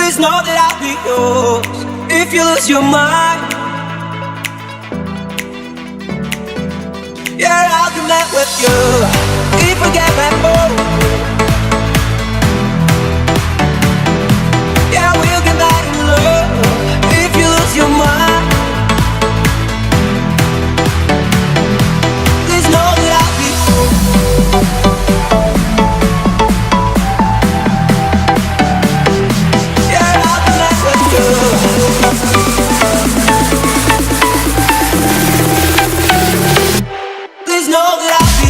Please know that I'll be yours if you lose your mind. Yeah, I'll connect with you if we get back home. Yeah, we'll get back in love if you lose your mind. Please know that I'll be yeah, I'll connect with you. Please know that I'll be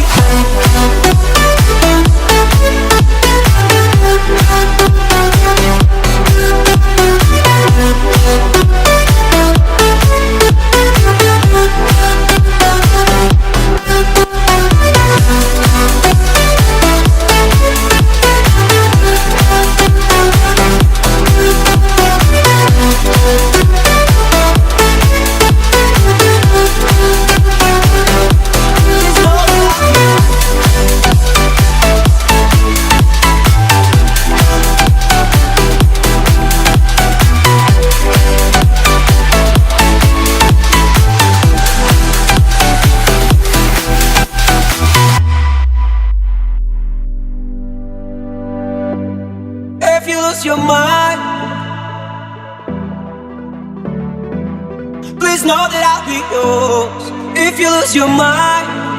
if you lose your mind. Please know that I'll be yours if you lose your mind.